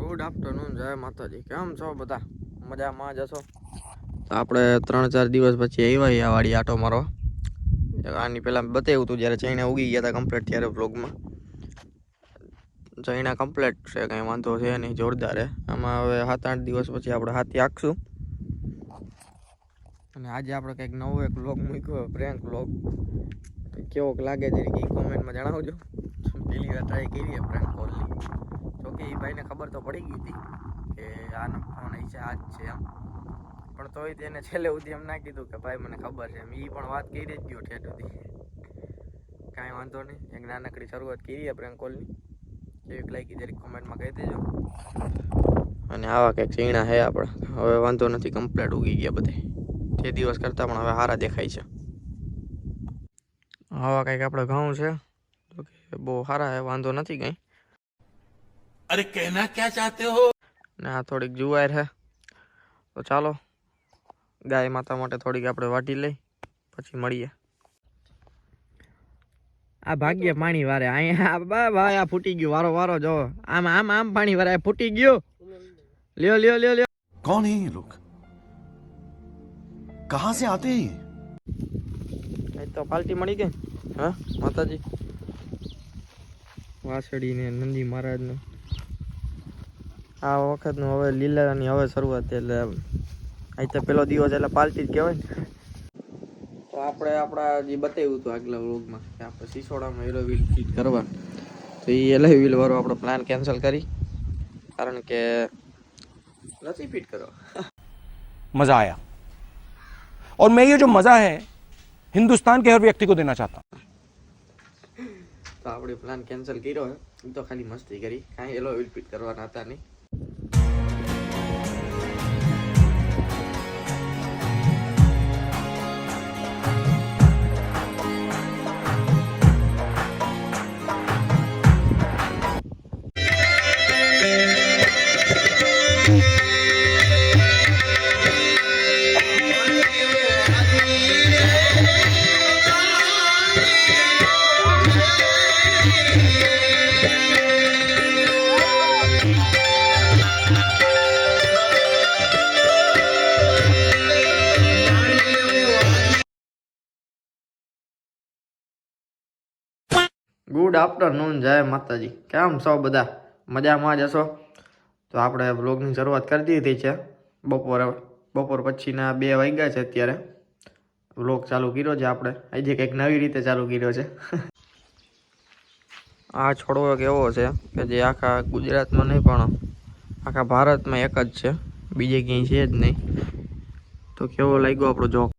Good afternoon, જય માતાજી. કેમ છો બધા? મજામાં જ હશો? તો આપણે 3-4 દિવસ પછી આવ્યા આ વાડી આટો મારો. આની પહેલાં બતાવ્યું હતું જ્યારે ચૈણા ઉગી ગયા હતા કમ્પ્લીટ, ત્યારે વ્લોગમાં. ચૈણા કમ્પ્લીટ છે, કંઈ વાંધો છે નહીં, જોરદાર છે. આમાં હવે 7-8 દિવસ પછી આપણે હાથી આંકશું. અને આજે આપણે કંઈક નવો એક વ્લોગ મૂક્યો, પ્રેન્ક વ્લોગ. કેવોક લાગે છે એ કોમેન્ટમાં જણાવજો. પહેલી વાર ટ્રાય કરી પ્રેન્ક કોલની. જોકે એ ભાઈને ખબર તો પડી ગઈ હતી કે આનો ફોન છે આ જ છે એમ, પણ તોય તેને છેલ્લે સુધી એમ ના કીધું કે ભાઈ મને ખબર છે એમ. એ પણ વાત કરી જ ગયો ઠેઠ સુધી. કાંઈ વાંધો નહીં, એક નાનકડી શરૂઆત કરી પ્રેન્ક કોલની. કેવીક લાગી જરીક કોમેન્ટમાં કહી દેજો. અને આવા કંઈક ચીણા છે આપણે. હવે વાંધો નથી, કમ્પ્લીટ ઉગી ગયા બધે. તે દિવસ કરતાં પણ હવે સારા દેખાય છે. આવા કંઈક આપણે ઘઉં છે, તો કે બહુ સારા છે, વાંધો નથી કંઈ. अरे कहना क्या चाहते हो? ને આ થોડીક જુવાર છે, તો ચાલો ગાય માતા માટે થોડીક આપણે વાટી લઈ, પછી મળીએ. આ ભાગ્ય પાણી વારે અહીંયા ભાઈ, આ ફૂટી ગયું. વારો વારો જો, આમ આમ આમ પાણી વારે, ફૂટી ગયું. લ્યો લ્યો લ્યો લ્યો. कौन है ये लोग? कहाँ से आते हैं? એ તો પાલટી મળી ગઈ. હા માતાજી, વાસળી ને નંદી મહારાજ ને આ વખત નું હવે લીલાની હવે શરૂઆત. એટલે અહીં તો પેલો દિવસ એટલે પાલટી જ કહેવાય ને. તો આપણે આપણા જે બતાવ્યું હતું આગલા વ્લોગમાં કે આપણે સિસોડામાં એલો વ્હીલ ફિટ કરવા, તો એ એલો વ્હીલ વાળો આપણો પ્લાન કેન્સલ કરી, કારણ કે નથી ફિટ કરવા. मजा आया और मैं ये जो मजा है हिंदुस्तान के हर व्यक्ति को देना चाहता हूँ. તો આપણે પ્લાન કેન્સલ કર્યો હે. તો ખાલી મસ્તી કરી, કાંઈ એલો વ્હીલ ફિટ કરવાના હતા નહીં. ગુડ આફ્ટરનૂન, જય માતાજી. કેમ છો બધા? મજામાં જ હશો? તો આપણે વ્લોગની શરૂઆત કરી દીધી છે. બપોર પછીના 2 વાગ્યા છે અત્યારે. વ્લોગ ચાલુ કર્યો છે આપણે. આજે કંઈક નવી રીતે ચાલુ કર્યો છે. આ છોડવો એક એવો છે કે જે આખા ગુજરાતમાં નહીં પણ આખા ભારતમાં એક જ છે, બીજે ક્યાંય છે જ નહીં. તો કેવો લાગ્યો આપણો જોક?